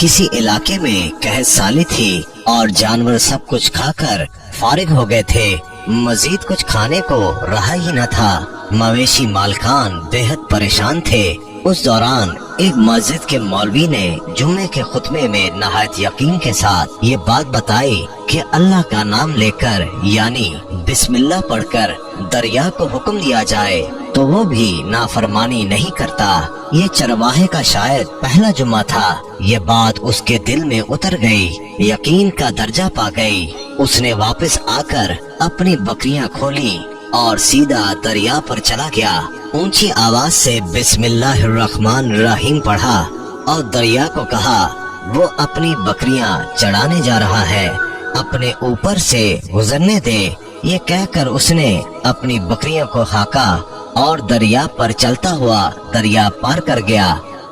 किसी इलाके में कहत साली थी और जानवर सब कुछ खाकर फारिग हो गए थे। मजीद कुछ खाने को रहा ही न था। मवेशी मालकान बेहद परेशान थे। उस दौरान एक मस्जिद के मौलवी ने जुम्मे के खुतबे में नहायत यकीन के साथ ये बात बताई कि अल्लाह का नाम लेकर यानी बिस्मिल्लाह पढ़कर दरिया को हुक्म दिया जाए तो वो भी नाफरमानी नहीं करता। ये चरवाहे का शायद पहला जुम्मा था। ये बात उसके दिल में उतर गई, यकीन का दर्जा पा गई। उसने वापस आकर अपनी बकरियां खोली और सीधा दरिया पर चला गया। ऊंची आवाज से बिस्मिल्लाहिर्रहमानिर्रहीम पढ़ा और दरिया को कहा वो अपनी बकरियां चढ़ाने जा रहा है, अपने ऊपर से गुजरने दे। ये कहकर उसने अपनी बकरियों को हाका और दरिया पर चलता हुआ दरिया पार कर गया।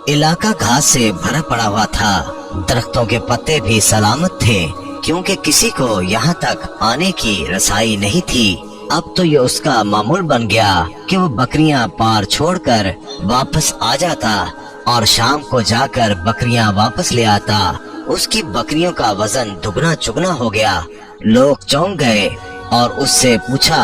इलाका घास से भरा पड़ा हुआ था। दरख्तों के पत्ते भी सलामत थे क्योंकि किसी को यहाँ तक आने की रसाई नहीं थी। अब तो ये उसका मामूल बन गया कि वो बकरियां पार छोड़कर वापस आ जाता और शाम को जाकर बकरियां वापस ले आता। उसकी बकरियों का वजन दुगना चुगना हो गया। लोग चौंक गए और उससे पूछा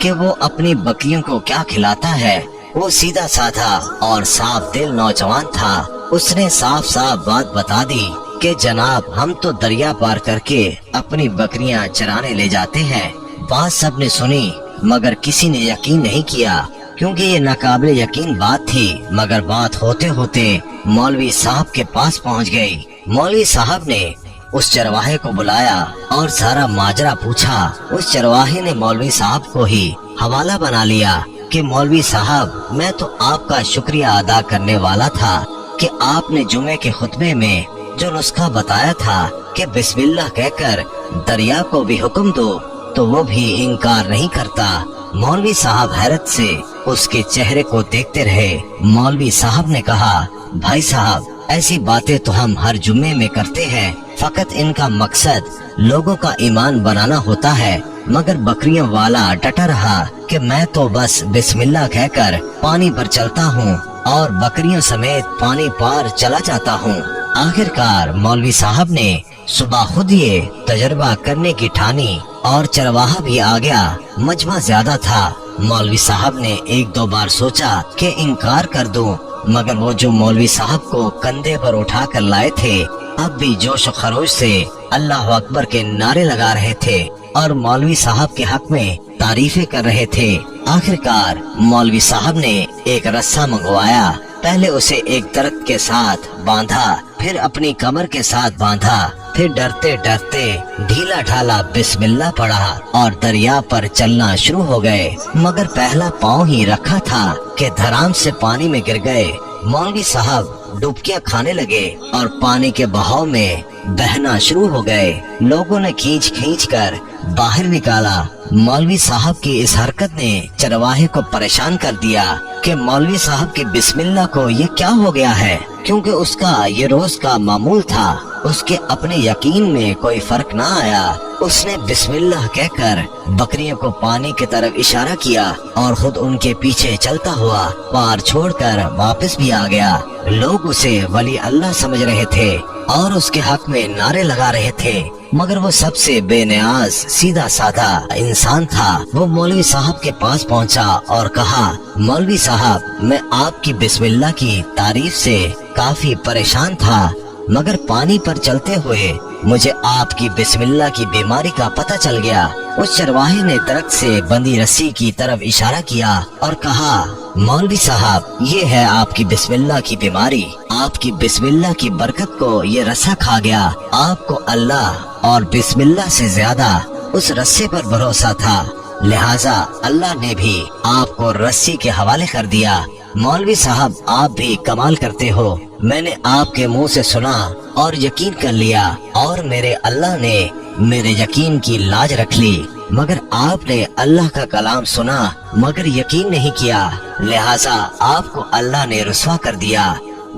कि वो अपनी बकरियों को क्या खिलाता है। वो सीधा साधा और साफ दिल नौजवान था। उसने साफ साफ बात बता दी कि जनाब हम तो दरिया पार करके अपनी बकरियां चराने ले जाते हैं। बात सबने सुनी मगर किसी ने यकीन नहीं किया क्योंकि ये नाकाबिल यकीन बात थी। मगर बात होते होते मौलवी साहब के पास पहुंच गई। मौलवी साहब ने उस चरवाहे को बुलाया और सारा माजरा पूछा। उस चरवाहे ने मौलवी साहब को ही हवाला बना लिया कि मौलवी साहब मैं तो आपका शुक्रिया अदा करने वाला था कि आपने जुमे के खुतबे में जो नुस्खा बताया था कि बिस्मिल्लाह कहकर दरिया को भी हुक्म दो तो वो भी इनकार नहीं करता। मौलवी साहब हैरत से उसके चेहरे को देखते रहे। मौलवी साहब ने कहा भाई साहब ऐसी बातें तो हम हर जुम्मे में करते हैं, फकत इनका मकसद लोगों का ईमान बनाना होता है। मगर बकरियों वाला डटा रहा कि मैं तो बस बिस्मिल्लाह कहकर पानी पर चलता हूँ और बकरियों समेत पानी पार चला जाता हूँ। आखिरकार मौलवी साहब ने सुबह खुद ये तजर्बा करने की ठानी और चरवाहा भी आ गया। मजमा ज्यादा था। मौलवी साहब ने एक दो बार सोचा कि इनकार कर दूं, मगर वो जो मौलवी साहब को कंधे पर उठा कर लाए थे अब भी जोश खरोश से अल्लाह अकबर के नारे लगा रहे थे और मौलवी साहब के हक में तारीफें कर रहे थे। आखिरकार मौलवी साहब ने एक रस्सा मंगवाया। पहले उसे एक दरख्त के साथ बांधा, फिर अपनी कमर के साथ बांधा, फिर डरते डरते ढीला ढाला बिस्मिल्लाह पढ़ा और दरिया पर चलना शुरू हो गए। मगर पहला पाँव ही रखा था कि धड़ाम से पानी में गिर गए। मौलवी साहब डुबकियां खाने लगे और पानी के बहाव में बहना शुरू हो गए। लोगों ने खींच खींच कर बाहर निकाला। मौलवी साहब की इस हरकत ने चरवाहे को परेशान कर दिया कि मौलवी साहब की बिस्मिल्लाह को ये क्या हो गया है, क्योंकि उसका ये रोज का मामूल था। उसके अपने यकीन में कोई फर्क ना आया। उसने बिस्मिल्लाह कहकर बकरियों को पानी की तरफ इशारा किया और खुद उनके पीछे चलता हुआ पार छोड़कर वापस भी आ गया। लोग उसे वली अल्लाह समझ रहे थे और उसके हक में नारे लगा रहे थे, मगर वो सबसे बेनियाज सीधा साधा इंसान था। वो मौलवी साहब के पास पहुंचा और कहा मौलवी साहब मैं आपकी बिस्मिल्लाह की तारीफ से काफी परेशान था, मगर पानी पर चलते हुए मुझे आपकी बिस्मिल्लाह की बीमारी का पता चल गया। उस चरवाहे ने दरख्त से बंधी रस्सी की तरफ इशारा किया और कहा मौलवी साहब ये है आपकी बिस्मिल्लाह की बीमारी। आपकी बिस्मिल्लाह की बरकत को ये रस्सा खा गया। आपको अल्लाह और बिस्मिल्लाह से ज्यादा उस रस्से पर भरोसा था, लिहाजा अल्लाह ने भी आपको रस्सी के हवाले कर दिया। मौलवी साहब आप भी कमाल करते हो। मैंने आपके मुंह से सुना और यकीन कर लिया और मेरे अल्लाह ने मेरे यकीन की लाज रख ली, मगर आपने अल्लाह का कलाम सुना मगर यकीन नहीं किया, लिहाजा आपको अल्लाह ने रुसवा कर दिया।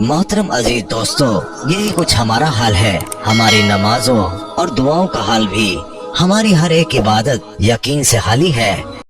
मोहतरम अजीज दोस्तों, यही कुछ हमारा हाल है। हमारी नमाजों और दुआओं का हाल भी, हमारी हर एक इबादत यकीन से खाली है।